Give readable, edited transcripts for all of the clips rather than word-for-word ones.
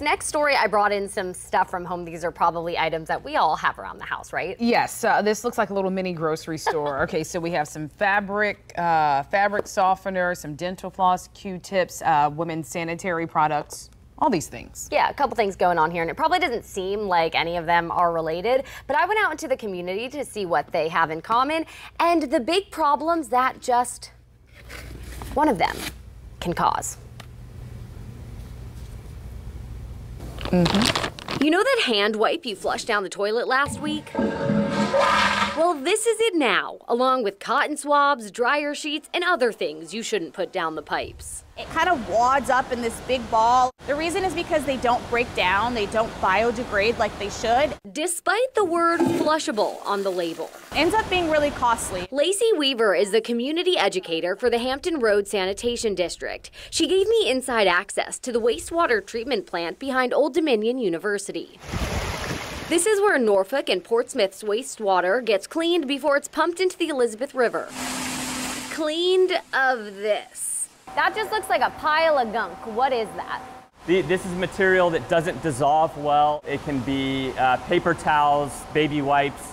Next story, I brought in some stuff from home. These are probably items that we all have around the house, right? Yes, this looks like a little mini grocery store. Okay, so we have some fabric softener, some dental floss, Q-tips, women's sanitary products. All these things. Yeah, a couple things going on here, and it probably doesn't seem like any of them are related, but I went out into the community to see what they have in common, and the big problems that just one of them can cause. You know that hand wipe you flushed down the toilet last week? Well, this is it now, along with cotton swabs, dryer sheets, and other things you shouldn't put down the pipes. It kind of wads up in this big ball. The reason is because they don't break down, they don't biodegrade like they should. Despite the word flushable on the label. Ends up being really costly. Lacey Weaver is the community educator for the Hampton Roads Sanitation District. She gave me inside access to the wastewater treatment plant behind Old Dominion University. This is where Norfolk and Portsmouth's wastewater gets cleaned before it's pumped into the Elizabeth River. Cleaned of this. That just looks like a pile of gunk. What is that? This is material that doesn't dissolve well. It can be paper towels, baby wipes,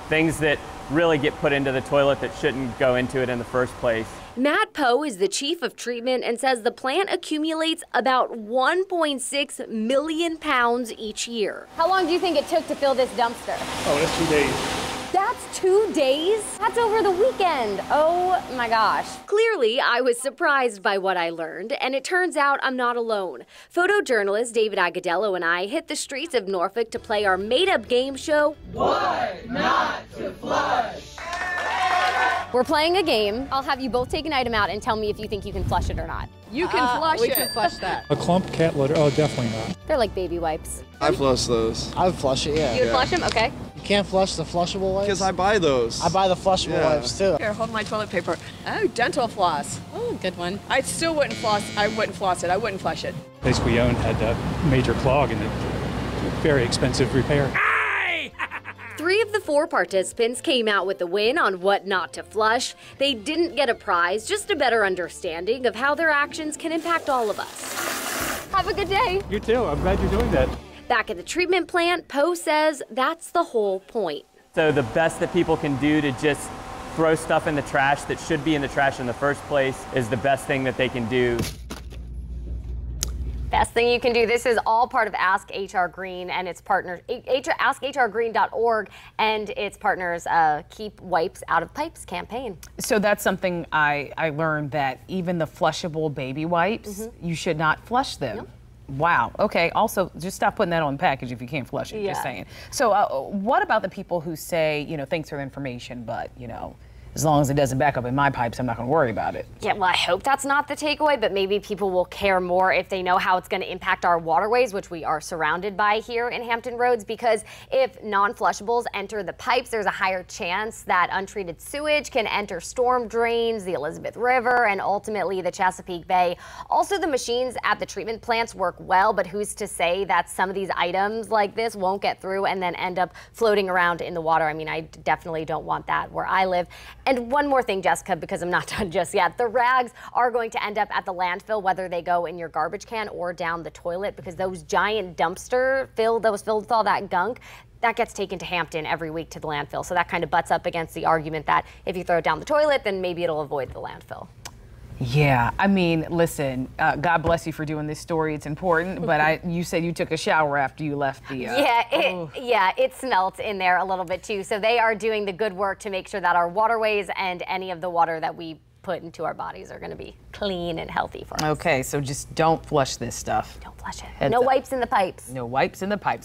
things that really get put into the toilet that shouldn't go into it in the first place. Matt Poe is the chief of treatment and says the plant accumulates about 1.6 million pounds each year. How long do you think it took to fill this dumpster? Oh, that's 2 days. That's 2 days? That's over the weekend. Oh my gosh. Clearly, I was surprised by what I learned, and it turns out I'm not alone. Photojournalist David Agadello and I hit the streets of Norfolk to play our made-up game show, What Not to Flush. We're playing a game. I'll have you both take an item out and tell me if you think you can flush it or not. You can flush it. We can flush that. A clump cat litter? Oh, definitely not. They're like baby wipes. I flush those. I would flush it, yeah. You would flush them? Okay. You can't flush the flushable wipes? Because I buy those. I buy the flushable wipes too. Here, hold my toilet paper. Oh, dental floss. Oh, good one. I still wouldn't floss. I wouldn't floss it. I wouldn't flush it. The place we owned had a major clog and very expensive repair. 3 of the 4 participants came out with the win on what not to flush. They didn't get a prize, just a better understanding of how their actions can impact all of us. Have a good day. You too. I'm glad you're doing that. Back at the treatment plant, Poe says that's the whole point. So the best that people can do to just throw stuff in the trash that should be in the trash in the first place is the best thing that they can do. Best thing you can do. This is all part of Ask HR Green and its partners, askhrgreen.org and its partners Keep Wipes Out of Pipes campaign. So that's something I learned, that even the flushable baby wipes, you should not flush them. Nope. Wow. Okay. Also, just stop putting that on the package if you can't flush it. Just saying. So what about the people who say, you know, thanks for the information, but, you know, as long as it doesn't back up in my pipes, I'm not going to worry about it. Yeah, well, I hope that's not the takeaway, but maybe people will care more if they know how it's going to impact our waterways, which we are surrounded by here in Hampton Roads, because if non-flushables enter the pipes, there's a higher chance that untreated sewage can enter storm drains, the Elizabeth River, and ultimately the Chesapeake Bay. Also, the machines at the treatment plants work well, but who's to say that some of these items like this won't get through and then end up floating around in the water? I mean, I definitely don't want that where I live. And one more thing, Jessica, because I'm not done just yet. The rags are going to end up at the landfill, whether they go in your garbage can or down the toilet, because those giant dumpster that was filled with all that gunk, that gets taken to Hampton every week to the landfill. So that kind of butts up against the argument that if you throw it down the toilet, then maybe it'll avoid the landfill. Yeah, I mean, listen, God bless you for doing this story. It's important, but you said you took a shower after you left the... it smelt in there a little bit too. So they are doing the good work to make sure that our waterways and any of the water that we put into our bodies are going to be clean and healthy for us. Okay, so just don't flush this stuff. Don't flush it. No wipes in the pipes. No wipes in the pipes.